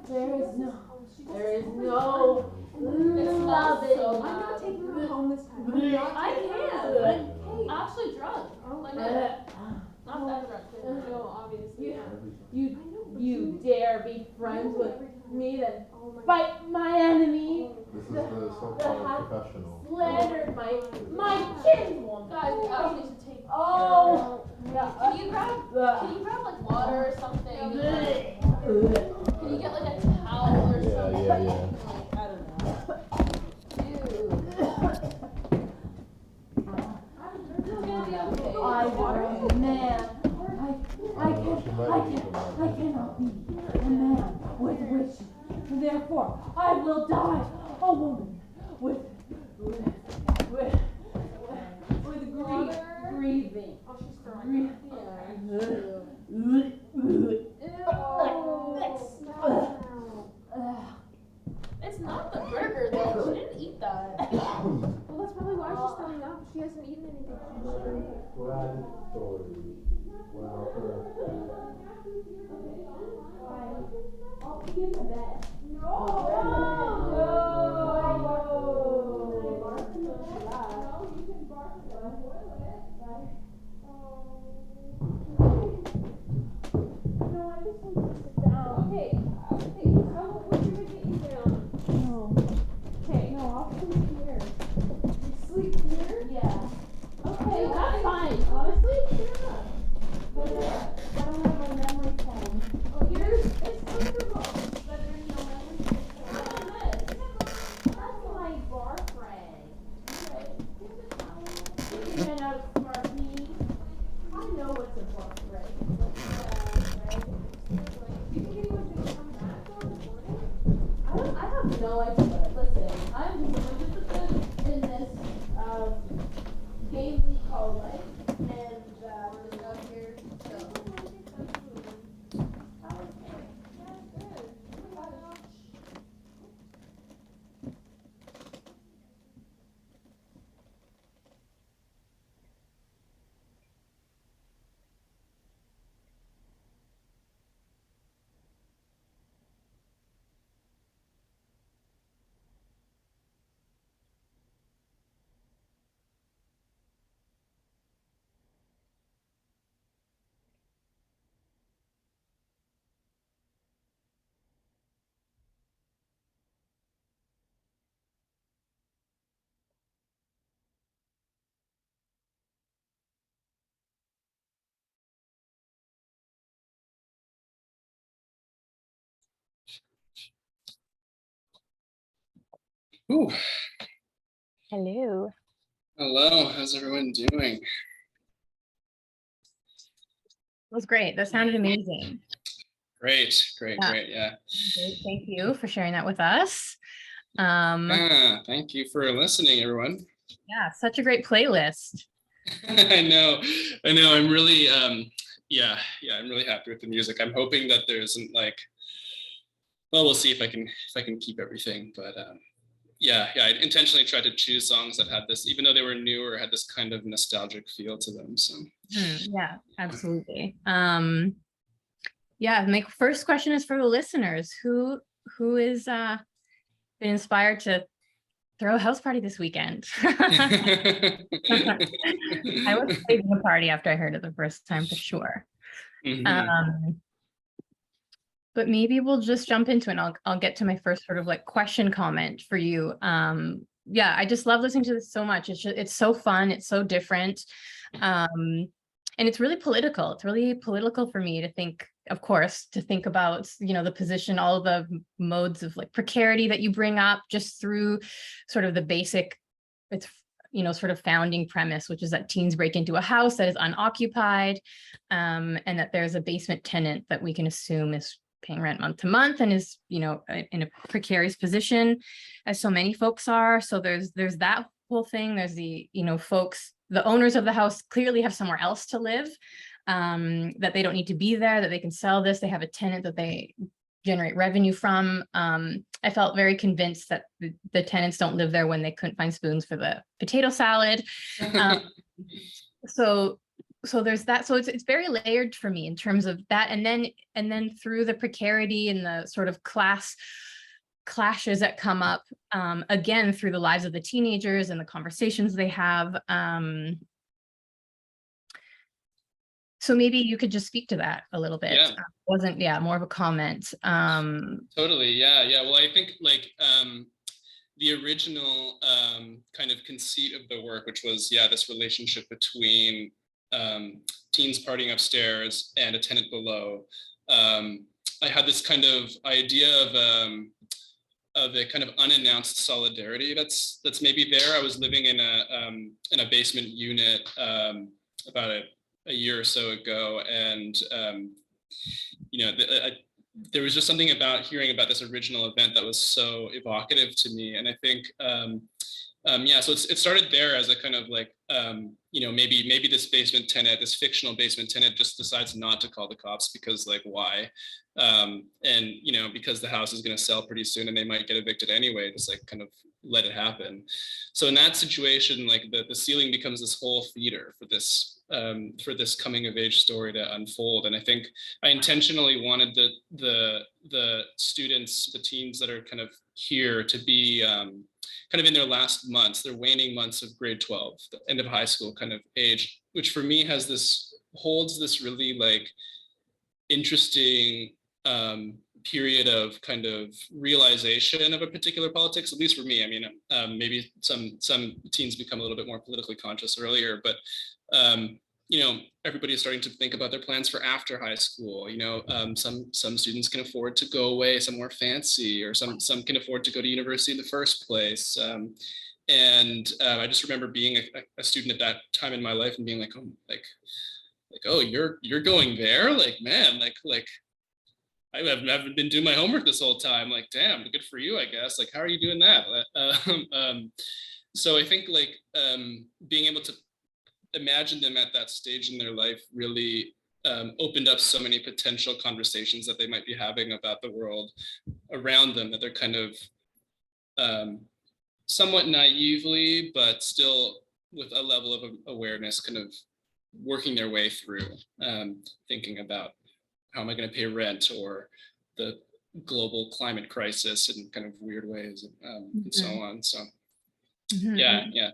There is no love in I'm not taking her home this time. I can't. Hey, Actually drunk. like Not that drunk. no, obviously. You dare be friends with me, then fight my enemy. This is the so-called professional. Slandered my kinswoman. Guys, we actually should take Oh. Can you grab like water or something? Can you get like a towel or something? Yeah. I don't know. I was a man. I cannot be a man with wishes. Therefore, I will die a woman with grieving. Oh, she's throwing. It's not the burger though. She didn't eat that. Well, that's probably why she's throwing up. She hasn't eaten anything. I'll pee in the bed. No idea. Listen, I'm interested in this game we call life, and we're just out here. So. Ooh, Hello. hello, how's everyone doing? It was great. That sounded amazing. Great, Yeah. great, yeah. Great. Thank you for sharing that with us. Thank you for listening, everyone. Yeah, such a great playlist. I know, I'm really, yeah, I'm really happy with the music. I'm hoping that there isn't like, well, we'll see if I can keep everything, but I intentionally tried to choose songs that had this, even though they were newer, had this kind of nostalgic feel to them. So Yeah, absolutely. Yeah, my first question is for the listeners. Who is been inspired to throw a house party this weekend? I was late to the party after I heard it the first time for sure. But maybe we'll just jump into it. And I'll get to my first sort of like question comment for you. Yeah, I just love listening to this so much. It's so fun. It's so different. And it's really political. It's really political for me to think, of course, to think about, the position, all the modes of like precarity that you bring up just through sort of the basic, it's, sort of founding premise, which is that teens break into a house that is unoccupied, and that there's a basement tenant that we can assume is paying rent month to month and is, in a precarious position, as so many folks are. So there's that whole thing. There's the, folks, the owners of the house clearly have somewhere else to live, that they don't need to be there, that they can sell this. They have a tenant that they generate revenue from. I felt very convinced that the tenants don't live there when they couldn't find spoons for the potato salad. So there's that. So it's very layered for me in terms of that. And then through the precarity and the sort of class clashes that come up, again, through the lives of the teenagers and the conversations they have. So maybe you could just speak to that a little bit. More of a comment. Totally. Yeah. Well, I think like the original kind of conceit of the work, which was, this relationship between teens partying upstairs and a tenant below. I had this kind of idea of a kind of unannounced solidarity that's maybe there. I was living in a basement unit about a year or so ago, and there was just something about hearing about this original event that was so evocative to me, and I think so it started there as a kind of like maybe this basement tenant, this fictional basement tenant, just decides not to call the cops because like why, and because the house is going to sell pretty soon and they might get evicted anyway, just like kind of let it happen. So in that situation, like the ceiling becomes this whole theater for this coming of age story to unfold. And I think I intentionally wanted the students, the teens that are kind of here, to be kind of in their last months, their waning months of grade 12, the end of high school kind of age, which for me holds this really like interesting period of kind of realization of a particular politics, at least for me. I mean, maybe some teens become a little bit more politically conscious earlier, but everybody is starting to think about their plans for after high school. Some students can afford to go away somewhere fancy, or some can afford to go to university in the first place. I just remember being a student at that time in my life and being like, oh, you're going there? Like, man, like I haven't been doing my homework this whole time. Like, damn, good for you, I guess. Like, how are you doing that? So I think like being able to imagine them at that stage in their life really opened up so many potential conversations that they might be having about the world around them, that they're kind of somewhat naively, but still with a level of awareness, kind of working their way through, thinking about how am I going to pay rent, or the global climate crisis in kind of weird ways, and so on. So yeah.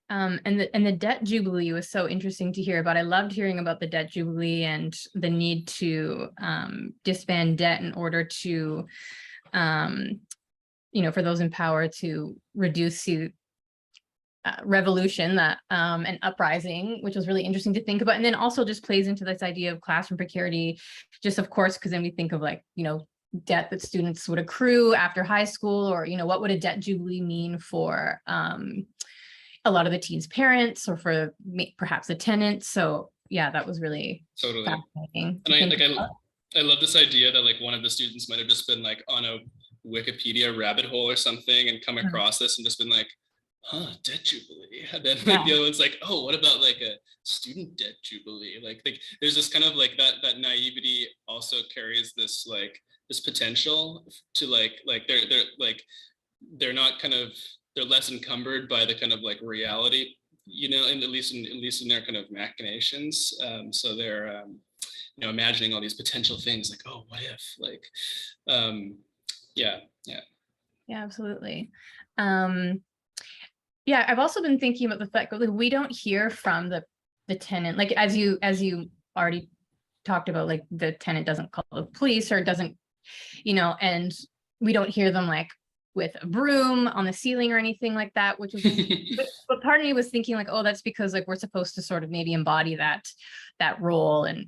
And the debt jubilee was so interesting to hear about. I loved hearing about the debt jubilee and the need to disband debt in order to, for those in power to reduce the revolution and uprising, which was really interesting to think about. And then also just plays into this idea of classroom precarity, just of course, because then we think of like, debt that students would accrue after high school, or, what would a debt jubilee mean for a lot of the teens' parents, or for perhaps a tenant. So yeah, that was really totally fascinating. And I love this idea that like one of the students might have just been like on a Wikipedia rabbit hole or something and come across this and just been like, debt jubilee. And then like the other one's like, oh, what about like a student debt jubilee? Like there's this kind of like that naivety also carries this like this potential to like they're like they're not kind of, they're less encumbered by the kind of like reality, you know, and at least in their kind of machinations. So they're, you know, imagining all these potential things like, oh, what if, like, yeah. Yeah, absolutely. Yeah, I've also been thinking about the fact that we don't hear from the tenant, like as you already talked about, like the tenant doesn't call the police or doesn't, you know, and we don't hear them like with a broom on the ceiling or anything like that, which is, but part of me was thinking like, oh, that's because like we're supposed to sort of maybe embody that role. And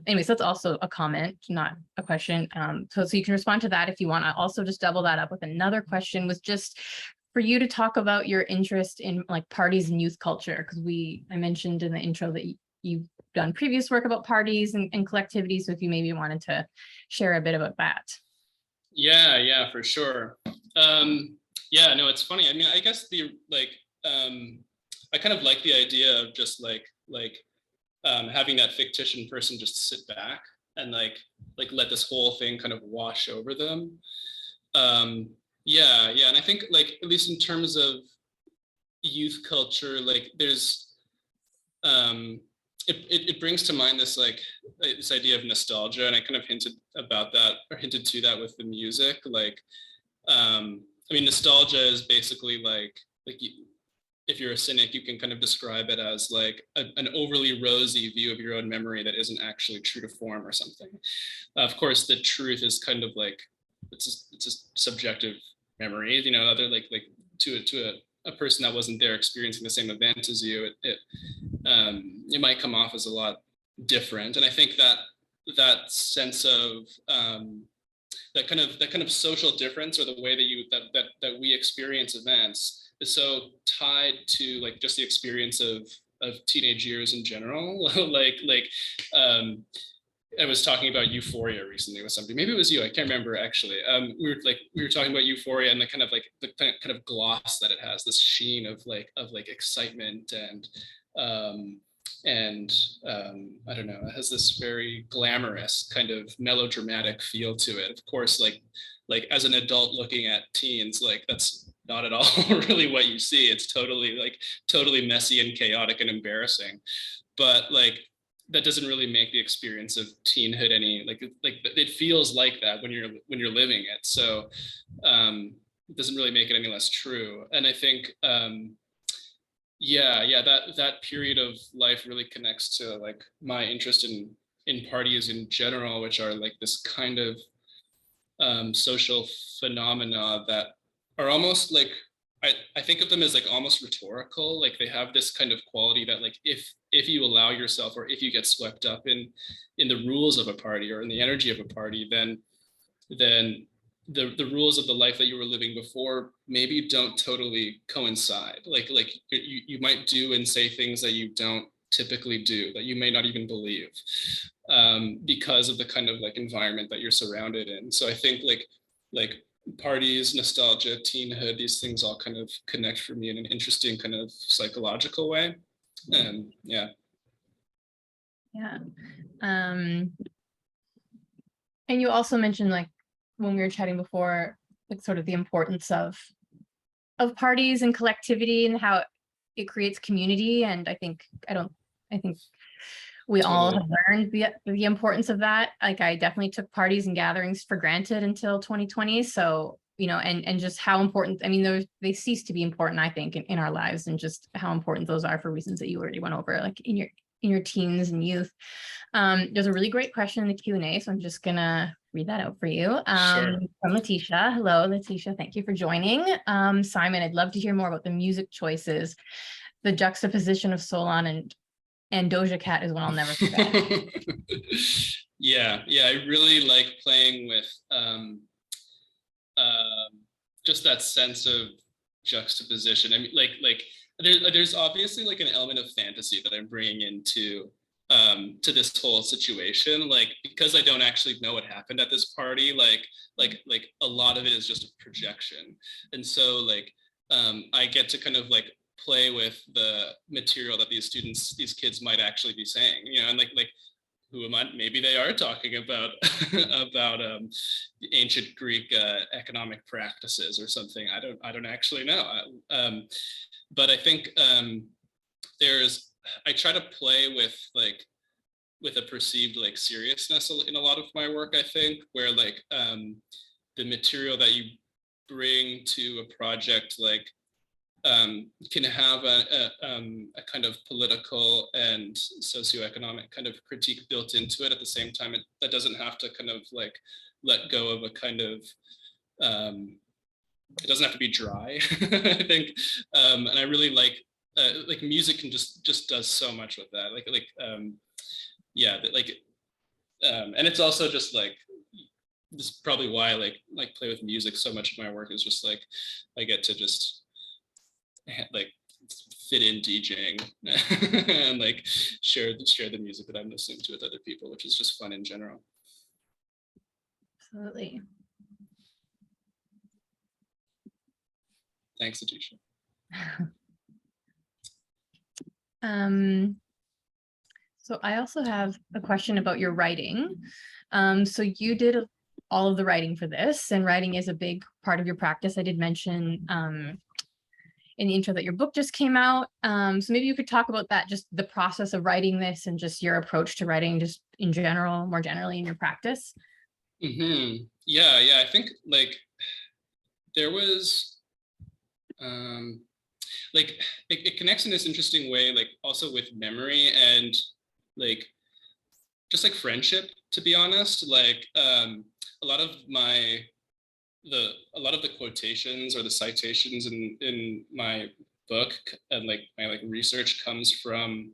anyways, that's also a comment, not a question. So you can respond to that if you want. I also just double that up with another question, was just for you to talk about your interest in like parties and youth culture, because I mentioned in the intro that you've done previous work about parties and collectivity. So if you maybe wanted to share a bit about that. Yeah, for sure. Yeah, no, it's funny. I mean, I guess I kind of like the idea of just having that fictitious person just sit back and like let this whole thing kind of wash over them. Yeah, and I think like, at least in terms of youth culture, like there's, it brings to mind this this idea of nostalgia, and I kind of hinted to that with the music. Like, I mean, nostalgia is basically like if you're a cynic, you can kind of describe it as like an overly rosy view of your own memory that isn't actually true to form or something. Of course, the truth is kind of like, it's a subjective memory, you know, other like to a person that wasn't there experiencing the same event as you, it might come off as a lot different. And I think that sense of that kind of social difference, or the way that we experience events, is so tied to like just the experience of teenage years in general. I was talking about Euphoria recently with somebody. Maybe it was you. I can't remember actually. We were talking about Euphoria and the kind of gloss that it has, this sheen of excitement and I don't know, it has this very glamorous kind of melodramatic feel to it. Of course, like as an adult looking at teens, like that's not at all really what you see. It's totally messy and chaotic and embarrassing. But like, that doesn't really make the experience of teenhood any like it feels like that when you're living it. So it doesn't really make it any less true. And I think that period of life really connects to like my interest in parties in general, which are like this kind of social phenomena that are almost like, I think of them as like almost rhetorical. Like they have this kind of quality that like if you allow yourself, or if you get swept up in the rules of a party or in the energy of a party, then the rules of the life that you were living before maybe don't totally coincide. Like you might do and say things that you don't typically do, that you may not even believe, because of the kind of like environment that you're surrounded in. So I think like parties, nostalgia, teenhood, these things all kind of connect for me in an interesting kind of psychological way. And yeah. And you also mentioned, like when we were chatting before, like sort of the importance of parties and collectivity and how it creates community. And I think we all have learned the importance of that. Like I definitely took parties and gatherings for granted until 2020. So, you know, and just how important, I mean, they cease to be important, I think, in our lives, and just how important those are for reasons that you already went over, like in your teens and youth. There's a really great question in the Q&A, so I'm just gonna read that out for you. Sure. From Letitia. Hello, Letitia, thank you for joining. Simon, I'd love to hear more about the music choices. The juxtaposition of Solon and Doja Cat is one I'll never forget. Yeah, I really like playing with just that sense of juxtaposition. I mean, like there's obviously like an element of fantasy that I'm bringing into to this whole situation, like because I don't actually know what happened at this party. Like a lot of it is just a projection, and so like I get to kind of like play with the material that these kids might actually be saying, you know, and like who am I? Maybe they are talking about about ancient Greek economic practices or something. I don't actually know. But I think I try to play with with a perceived like seriousness in a lot of my work. I think where like the material that you bring to a project like can have a kind of political and socioeconomic kind of critique built into it. At the same time, that doesn't have to kind of like let go of a kind of it doesn't have to be dry. I think, and I really like music can just does so much with that. Yeah, and it's also just like this is probably why I like play with music so much of my work is just like I get to just like fit in DJing and like share the music that I'm listening to with other people, which is just fun in general. Absolutely. Thanks, Atisha. So I also have a question about your writing. So you did all of the writing for this, and writing is a big part of your practice. I did mention in the intro that your book just came out. So maybe you could talk about that, just the process of writing this and just your approach to writing just in general, more generally in your practice. Yeah, I think like there was like it connects in this interesting way, like also with memory and like just like friendship, to be honest. Like a lot of the quotations or the citations in my book and like my like research comes from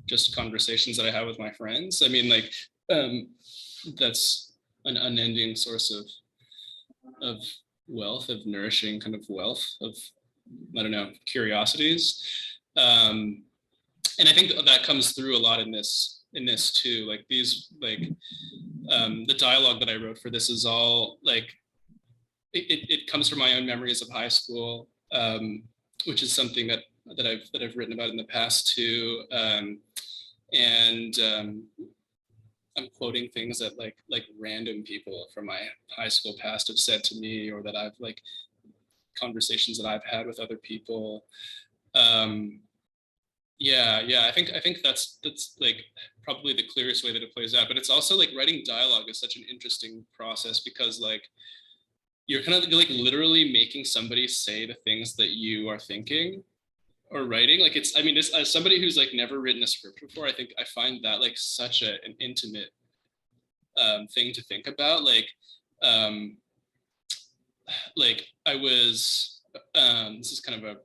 just conversations that I have with my friends. I mean, like that's an unending source of wealth, of nourishing kind of wealth of, I don't know, curiosities. And I think that comes through a lot in this too. Like these like the dialogue that I wrote for this is all like it comes from my own memories of high school, which is something that I've written about in the past too. I'm quoting things that like random people from my high school past have said to me, or that I've like conversations that I've had with other people. Yeah, I think that's like probably the clearest way that it plays out. But it's also like writing dialogue is such an interesting process because like you're like literally making somebody say the things that you are thinking or writing. Like it's, I mean, as somebody who's like never written a script before, I think I find that like such an intimate thing to think about. Like I was, this is kind of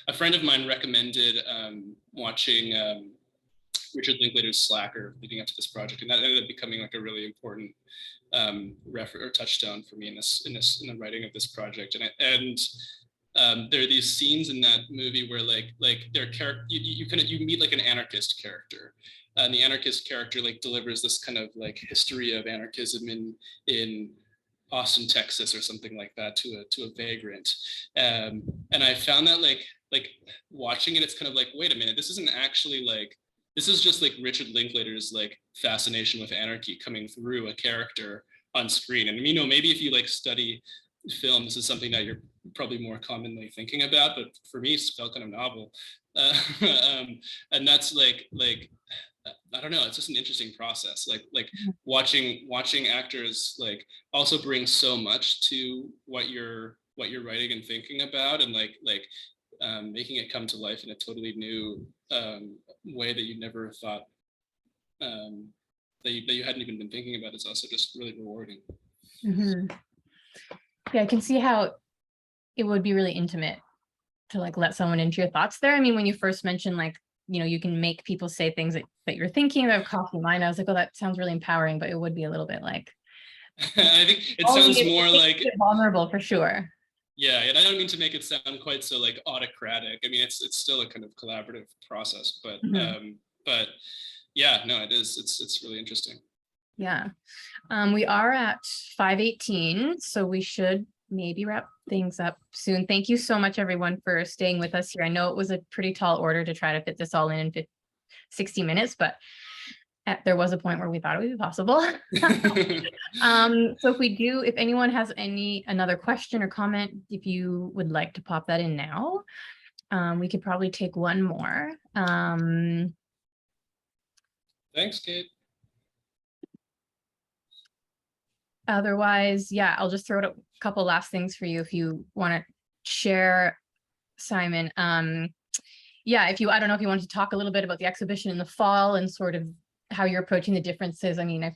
a friend of mine recommended watching Richard Linklater's Slacker leading up to this project, and that ended up becoming like a really important touchstone for me in the writing of this project. And there are these scenes in that movie where like their character, you meet like an anarchist character, and the anarchist character like delivers this kind of like history of anarchism in Austin, Texas, or something like that to a vagrant. And I found that like watching it, it's kind of like, wait a minute, this isn't actually like, this is just like Richard Linklater's like fascination with anarchy coming through a character on screen. And you know, maybe if you like study film, this is something that you're probably more commonly thinking about, but for me, it felt kind of novel. And that's like I don't know, it's just an interesting process. Like watching actors like also bring so much to what you're writing and thinking about, and like making it come to life in a totally new way that you never thought that you hadn't even been thinking about. Is also just really rewarding. Mm-hmm. Yeah, I can see how it would be really intimate to like let someone into your thoughts there. I mean, when you first mentioned like, you know, you can make people say things that you're thinking that have crossed your mind, I was like, oh, that sounds really empowering, but it would be a little bit like I think it sounds more like vulnerable for sure. Yeah, and I don't mean to make it sound quite so like autocratic. I mean, it's still a kind of collaborative process, but but yeah, no, it is. It's really interesting. Yeah, we are at 5:18, so we should maybe wrap things up soon. Thank you so much, everyone, for staying with us here. I know it was a pretty tall order to try to fit this all in 60 minutes, but there was a point where we thought it would be possible. So if anyone has another question or comment, if you would like to pop that in now, we could probably take one more. Thanks, Kate. Otherwise, yeah, I'll just throw out a couple last things for you if you want to share, Simon. Yeah, I don't know if you want to talk a little bit about the exhibition in the fall and sort of how you're approaching the differences. I mean,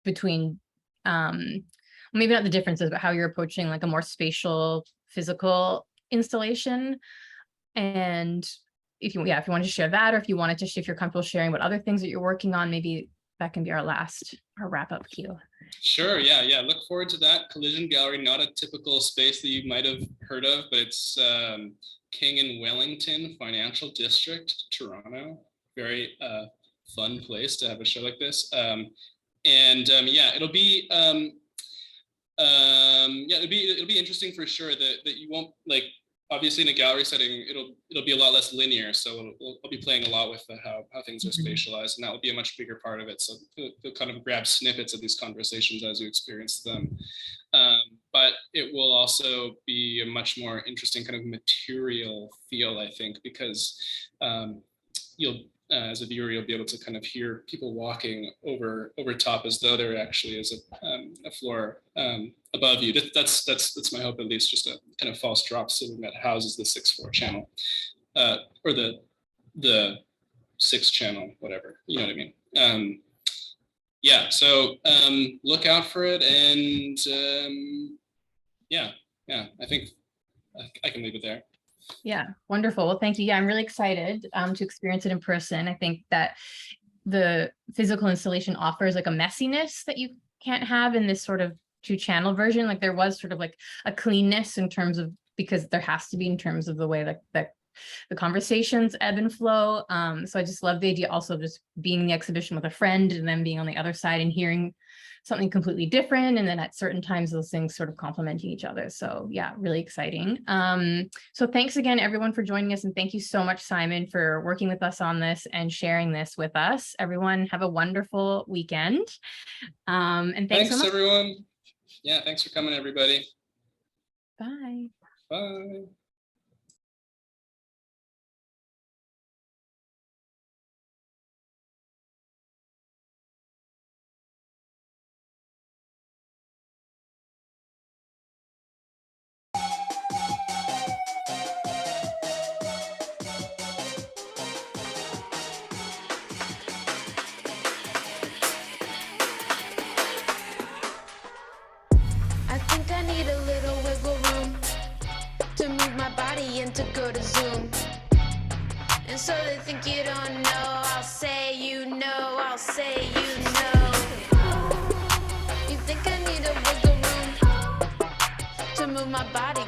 between maybe not the differences, but how you're approaching like a more spatial, physical installation. And if you want to share that, or if you're comfortable sharing what other things that you're working on, maybe that can be our wrap-up cue. Sure, yeah. Look forward to that. Collision Gallery, not a typical space that you might have heard of, but it's King and Wellington Financial District, Toronto. Very fun place to have a show like this. It'll be it'll be interesting for sure that you won't, like, obviously in a gallery setting, it'll be a lot less linear. So I'll be playing a lot with how things are spatialized, and that will be a much bigger part of it. So you'll kind of grab snippets of these conversations as you experience them. But it will also be a much more interesting kind of material feel, I think, because as a viewer, you'll be able to kind of hear people walking over top as though there actually is a floor above you. That's my hope, at least, just a kind of false drop ceiling that houses the 6/4 channel, or the 6 channel, whatever, you know what I mean. Yeah, so look out for it, and I think I can leave it there. Yeah, wonderful. Well, thank you. Yeah, I'm really excited to experience it in person. I think that the physical installation offers like a messiness that you can't have in this sort of 2-channel version. Like there was sort of like a cleanness in terms of, because there has to be in terms of the way that the conversations ebb and flow. So I just love the idea also of just being in the exhibition with a friend and then being on the other side and hearing something completely different, and then at certain times those things sort of complementing each other. So yeah, really exciting. So thanks again everyone for joining us, and thank you so much, Simon, for working with us on this and sharing this with us. Everyone have a wonderful weekend. And thanks so much. Everyone. Yeah, thanks for coming, everybody. Bye. Bye. To go to Zoom, and so they think you don't know. I'll say you know, I'll say you know. You think I need a wiggle room to move my body